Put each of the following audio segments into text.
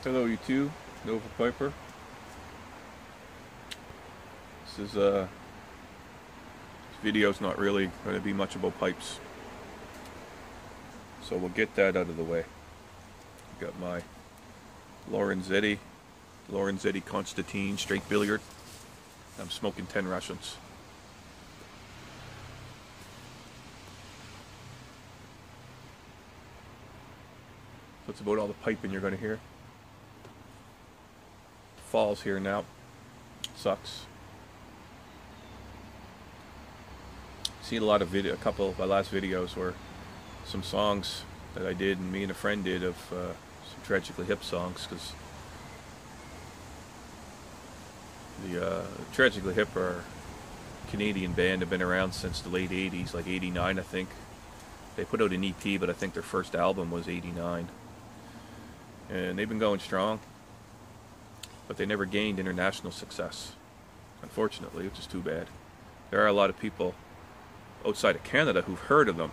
Hello YouTube, Nova Piper. This video's not really going to be much about pipes, so we'll get that out of the way. Got my Lorenzetti Constantine straight billiard. I'm smoking 10 Russians. That's about all the piping you're going to hear. Fall's here now. Sucks. Seen a lot of a couple of my last videos were some songs that I did and me and a friend did of some Tragically Hip songs, because the Tragically Hip are a Canadian band, have been around since the late 80s, like 89 I think. They put out an EP, but I think their first album was 89. And they've been going strong, but they never gained international success, unfortunately, which is too bad. There are a lot of people outside of Canada who've heard of them,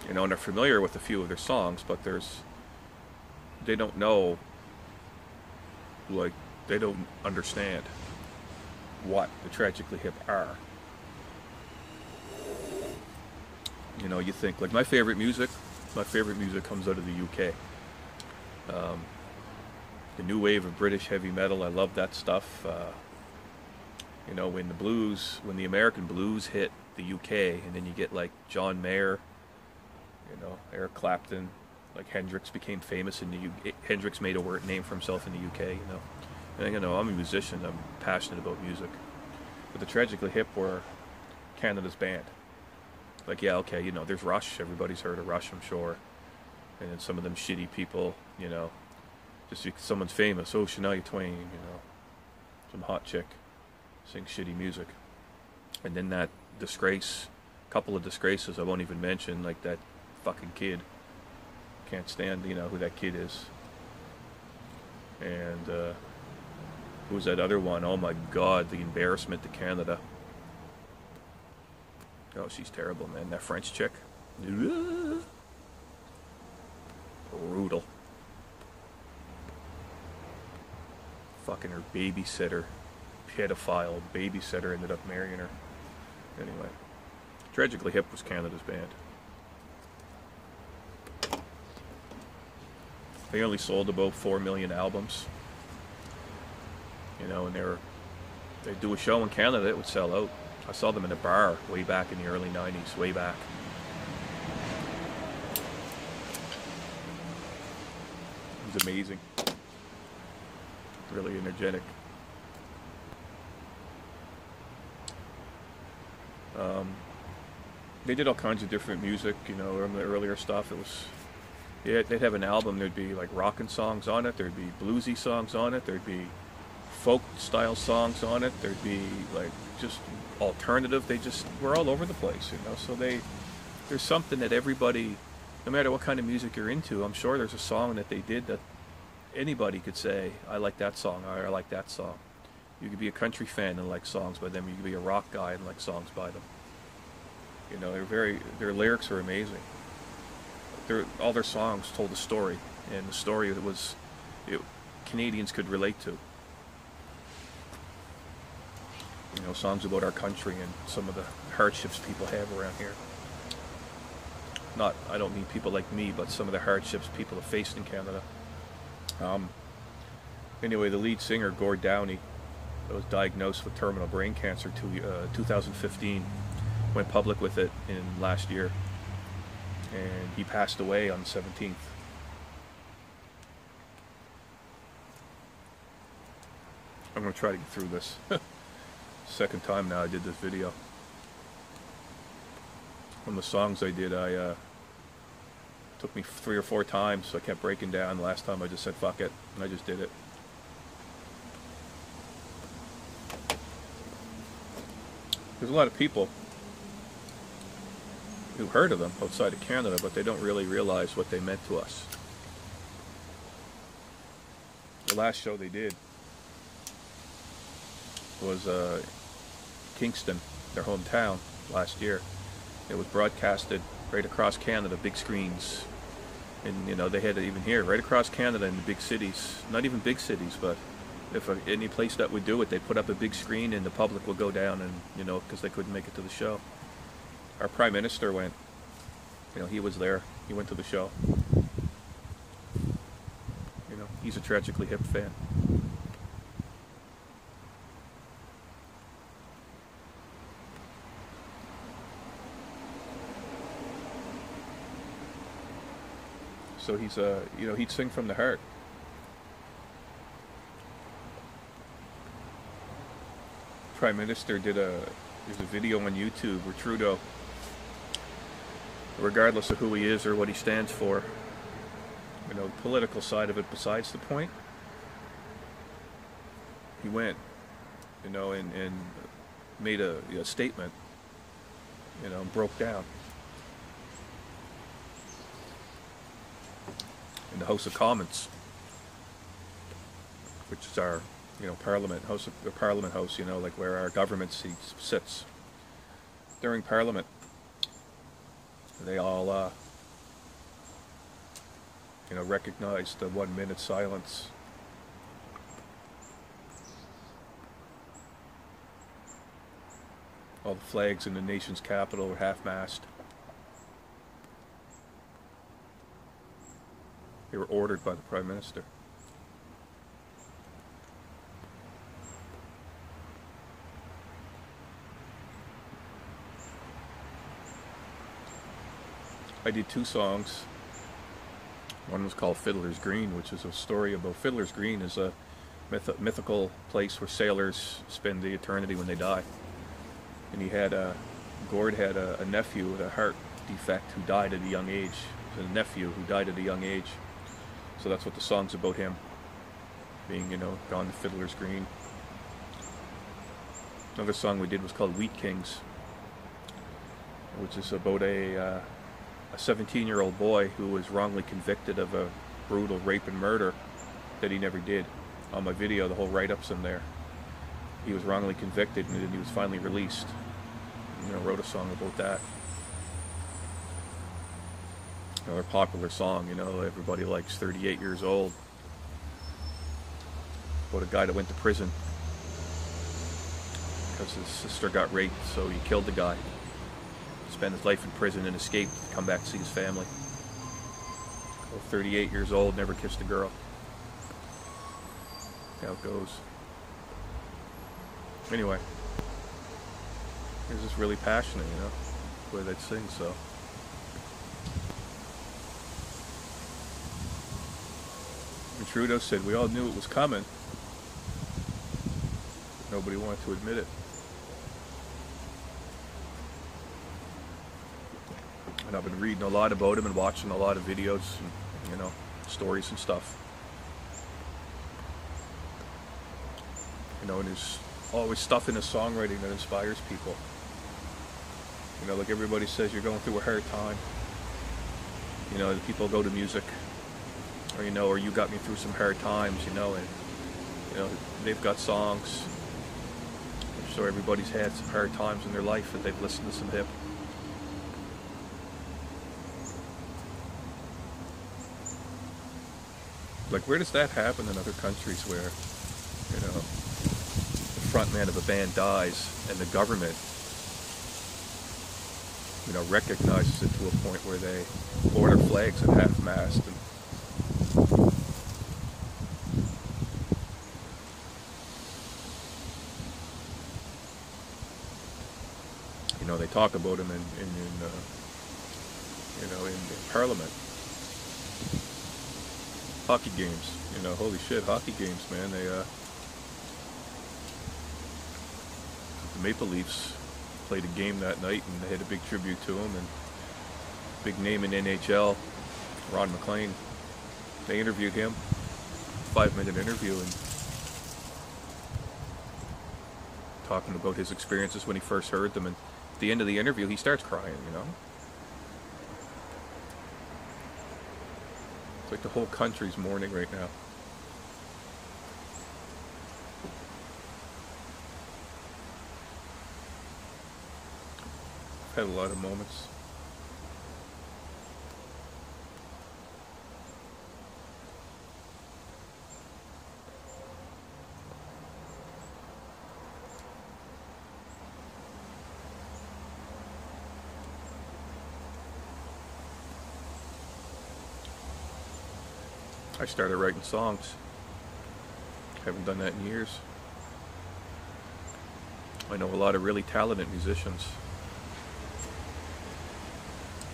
you know, and are familiar with a few of their songs, but they don't know, like, they don't understand what the Tragically Hip are. You know, you think, like, my favorite music comes out of the UK. The new wave of British heavy metal, I love that stuff. You know, when the American blues hit the UK, and then you get like John Mayer, you know, Eric Clapton, like Hendrix became famous in the UK. Hendrix made a name for himself in the UK, you know. And you know, I'm a musician, I'm passionate about music. But the Tragically Hip were Canada's band. Like, yeah, okay, you know, there's Rush, everybody's heard of Rush, I'm sure. And then some of them shitty people, you know, just because someone's famous, oh, Shania Twain, you know, some hot chick sings shitty music. And then that couple of disgraces I won't even mention, like that fucking kid. Can't stand, you know, who that kid is. And who was that other one? Oh my God, the embarrassment to Canada. Oh, she's terrible, man. That French chick. Brutal. Fucking her babysitter, pedophile babysitter, ended up marrying her. Anyway, Tragically Hip was Canada's band. They only sold about 4 million albums. You know, and they'd do a show in Canada, it would sell out. I saw them in a bar way back in the early 90s, way back. It was amazing. Really energetic. They did all kinds of different music, you know, from the earlier stuff. It was, yeah, they'd have an album, there'd be like rockin' songs on it, there'd be bluesy songs on it, there'd be folk style songs on it, there'd be like just alternative. They just were all over the place, you know. So there's something that everybody, no matter what kind of music you're into, I'm sure there's a song that they did that anybody could say, I like that song, or I like that song. You could be a country fan and like songs by them. You could be a rock guy and like songs by them. You know, their lyrics are amazing. All their songs told a story, and the story that Canadians could relate to. You know, songs about our country and some of the hardships people have around here. I don't mean people like me, but some of the hardships people have faced in Canada. Anyway, the lead singer, Gord Downie, was diagnosed with terminal brain cancer 2015, went public with it in last year, and he passed away on the 17th. I'm going to try to get through this. Second time now I did this video. One of the songs I did, took me 3 or 4 times, so I kept breaking down. The last time I just said fuck it, and I just did it. There's a lot of people who heard of them outside of Canada, but they don't really realize what they meant to us. The last show they did was Kingston, their hometown, last year. It was broadcasted right across Canada, big screens. And you know, they had it even here, right across Canada in the big cities. Not even big cities, but if any place that would do it, they'd put up a big screen and the public would go down, and you know, because they couldn't make it to the show. Our Prime Minister went. You know, he was there. He went to the show. You know, he's a Tragically Hip fan. So he's you know, he'd sing from the heart. Prime Minister there's a video on YouTube where Trudeau, regardless of who he is or what he stands for, you know, the political side of it besides the point, he went, you know, and made a statement, you know, and broke down in the House of Commons, which is our, you know, Parliament House, you know, like where our government seat sits. During Parliament, they all, you know, recognized the 1 minute silence. All the flags in the nation's capital were half-mast. They were ordered by the Prime Minister. I did 2 songs. One was called Fiddler's Green, which is a story about Fiddler's Green is a mythical place where sailors spend the eternity when they die. And he had Gord had a nephew with a heart defect who died at a young age. A nephew who died at a young age. So that's what the song's about, him being, you know, gone to Fiddler's Green. Another song we did was called Wheat Kings, which is about a 17-year-old boy who was wrongly convicted of a brutal rape and murder that he never did. On my video, the whole write-up's in there. He was wrongly convicted and then he was finally released. You know, wrote a song about that. Another popular song, you know, everybody likes 38 Years Old. About a guy that went to prison because his sister got raped, so he killed the guy. Spent his life in prison and escaped to come back to see his family. 38 years old, never kissed a girl. That's how it goes. Anyway, he was just really passionate, you know, the way they'd sing, so. And Trudeau said, we all knew it was coming. But nobody wanted to admit it. And I've been reading a lot about him and watching a lot of videos and, you know, stories and stuff. You know, and there's always stuff in his songwriting that inspires people. You know, like everybody says, you're going through a hard time. You know, people go to music, or, you know, or you got me through some hard times, you know, and, you know, they've got songs. I'm sure everybody's had some hard times in their life that they've listened to some hip. Like, where does that happen in other countries where, you know, the frontman of a band dies and the government, you know, recognizes it to a point where they order flags at half-mast and you know, they talk about him in you know, in Parliament. Hockey games, you know, holy shit, hockey games, man. They, the Maple Leafs played a game that night and they had a big tribute to him, and big name in NHL, Ron McLean. They interviewed him, 5-minute interview, and talking about his experiences when he first heard them, and at the end of the interview he starts crying, you know. Like the whole country's mourning right now. I've had a lot of moments. I started writing songs. Haven't done that in years. I know a lot of really talented musicians.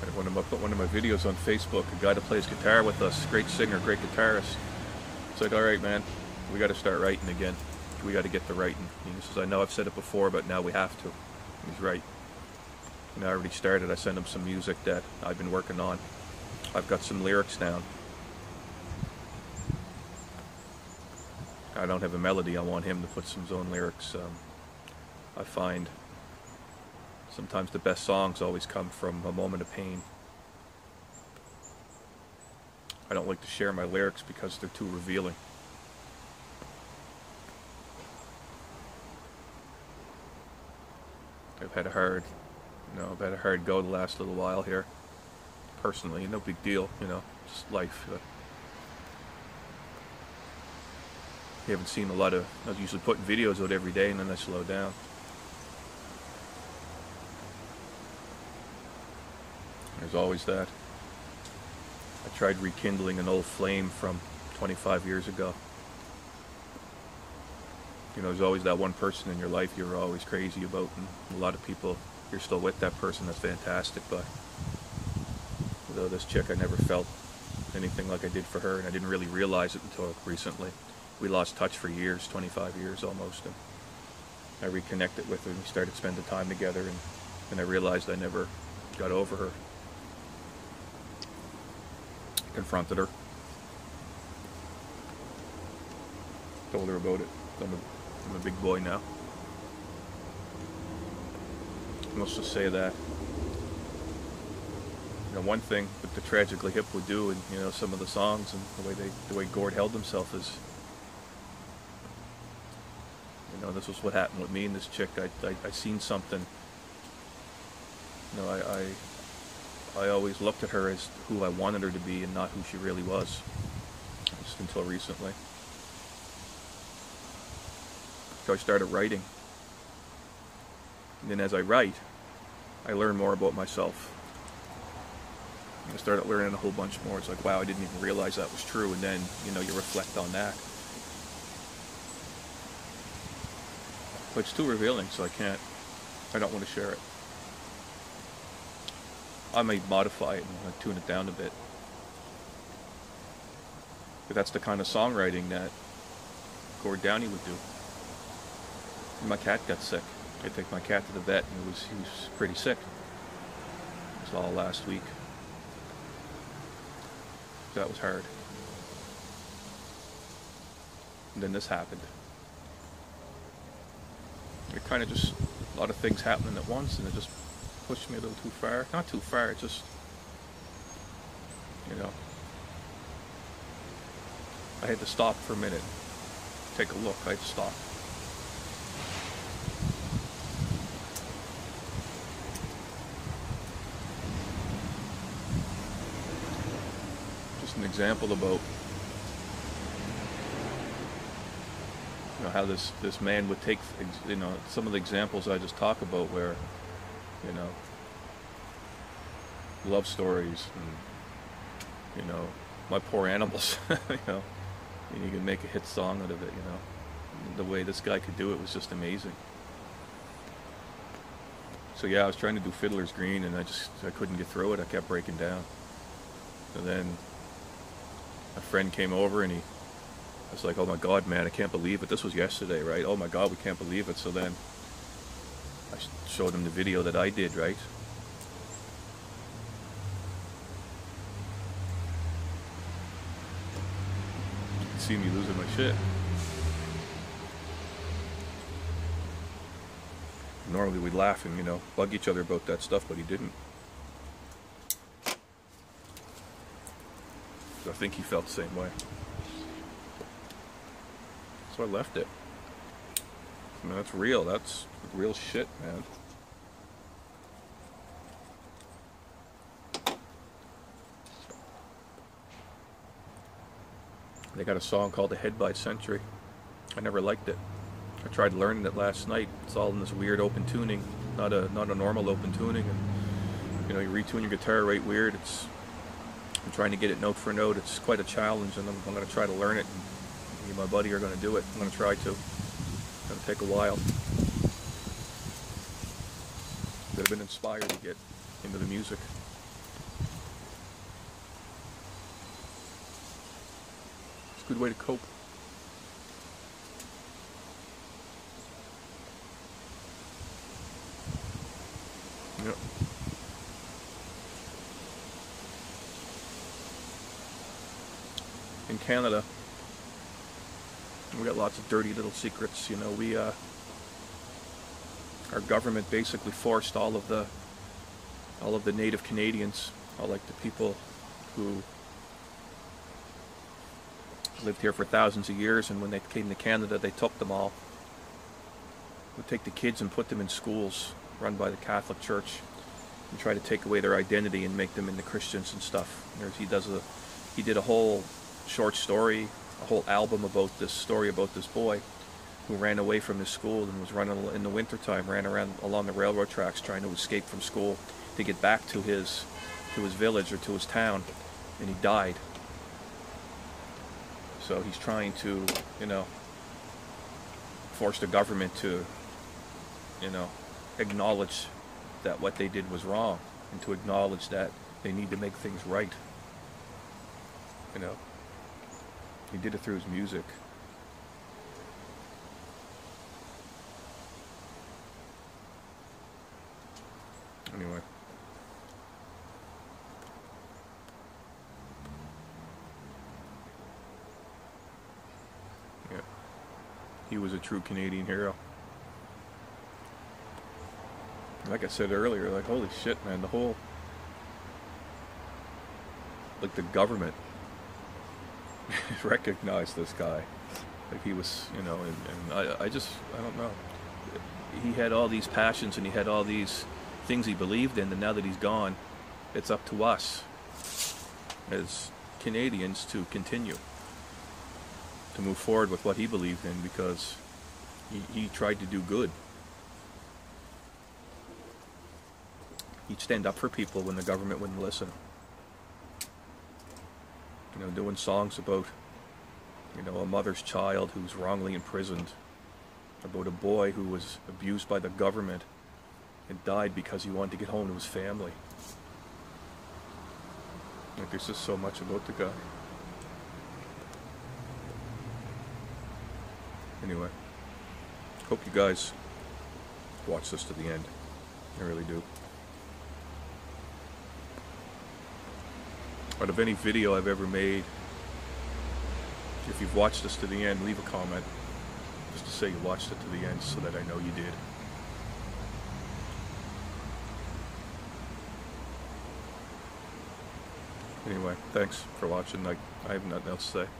I put one of my videos on Facebook, a guy that plays guitar with us, great singer, great guitarist. It's like, all right, man, we got to start writing again. We got to get to writing. He says, I know I've said it before, but now we have to. He's right. And I already started. I sent him some music that I've been working on. I've got some lyrics down. I don't have a melody. I want him to put some of his own lyrics. I find sometimes the best songs always come from a moment of pain. I don't like to share my lyrics because they're too revealing. I've had a hard go the last little while here. Personally, no big deal, just life. You haven't seen a lot of, I was usually putting videos out every day and then I slow down. There's always that. I tried rekindling an old flame from 25 years ago. There's always that one person in your life you're always crazy about, and a lot of people, you're still with that person, that's fantastic, but though this chick, I never felt anything like I did for her, and I didn't really realize it until recently. We lost touch for years, 25 years almost, and I reconnected with her and we started spending time together, and I realized I never got over her. Confronted her. Told her about it. I'm a big boy now. Let's just say that. One thing that the Tragically Hip would do, and some of the songs and the way Gord held himself is, this was what happened with me and this chick. I seen something. I always looked at her as who I wanted her to be and not who she really was. Just until recently. So I started writing. And then as I write, I learn more about myself. I started learning a whole bunch more. It's like, wow, I didn't even realize that was true. And then, you reflect on that. But it's too revealing, so I don't want to share it. I may modify it and tune it down a bit. But that's the kind of songwriting that Gord Downie would do. My cat got sick. I take my cat to the vet, and he was pretty sick. It was all last week. That was hard. And then this happened. It kind of just, a lot of things happening at once, and it just pushed me a little too far. Not too far, it just, I had to stop for a minute. Take a look, I had to stop. Just an example about how this man would take some of the examples I just talk about, where love stories and my poor animals. You can make a hit song out of it. The way this guy could do it was just amazing. So yeah, I was trying to do Fiddler's Green, and I couldn't get through it. I kept breaking down. And then a friend came over, and I was like, oh my God, man, I can't believe it. This was yesterday, right? Oh my God, we can't believe it. So then I showed him the video that I did, right? You can see me losing my shit. Normally we'd laugh and, bug each other about that stuff, but he didn't. So I think he felt the same way. So I left it. That's real. That's real shit, man. They got a song called "The Head by Century." I never liked it. I tried learning it last night. It's all in this weird open tuning, not a normal open tuning, and you retune your guitar right weird. I'm trying to get it note for note. It's quite a challenge, and I'm going to try to learn it. And me and my buddy are going to do it. I'm going to try to. It's going to take a while. But I've been inspired to get into the music. It's a good way to cope. Yeah. In Canada, we got lots of dirty little secrets. You know, our government basically forced all of the native Canadians, all like the people who lived here for thousands of years, and when they came to Canada, they took them all. Would take the kids and put them in schools run by the Catholic Church and try to take away their identity and make them into Christians and stuff. He did a whole short story, a whole album about this story about this boy who ran away from his school and was running in the wintertime, ran around along the railroad tracks trying to escape from school to get back to his village or to his town, and he died. So he's trying to, you know, force the government to, you know, acknowledge that what they did was wrong, and to acknowledge that they need to make things right. You know, he did it through his music. Anyway. Yeah. He was a true Canadian hero. Like I said earlier, like, holy shit, man, the government recognized this guy. Like, he was, you know, and I don't know. He had all these passions and he had all these things he believed in, and now that he's gone, it's up to us as Canadians to continue to move forward with what he believed in, because he tried to do good. He'd stand up for people when the government wouldn't listen. You know, doing songs about, you know, a mother's child who's wrongly imprisoned, about a boy who was abused by the government and died because he wanted to get home to his family. Like, there's just so much about the guy. Anyway, hope you guys watch this to the end. I really do. Out of any video I've ever made, if you've watched this to the end, leave a comment just to say you watched it to the end so that I know you did. Anyway, thanks for watching. I have nothing else to say.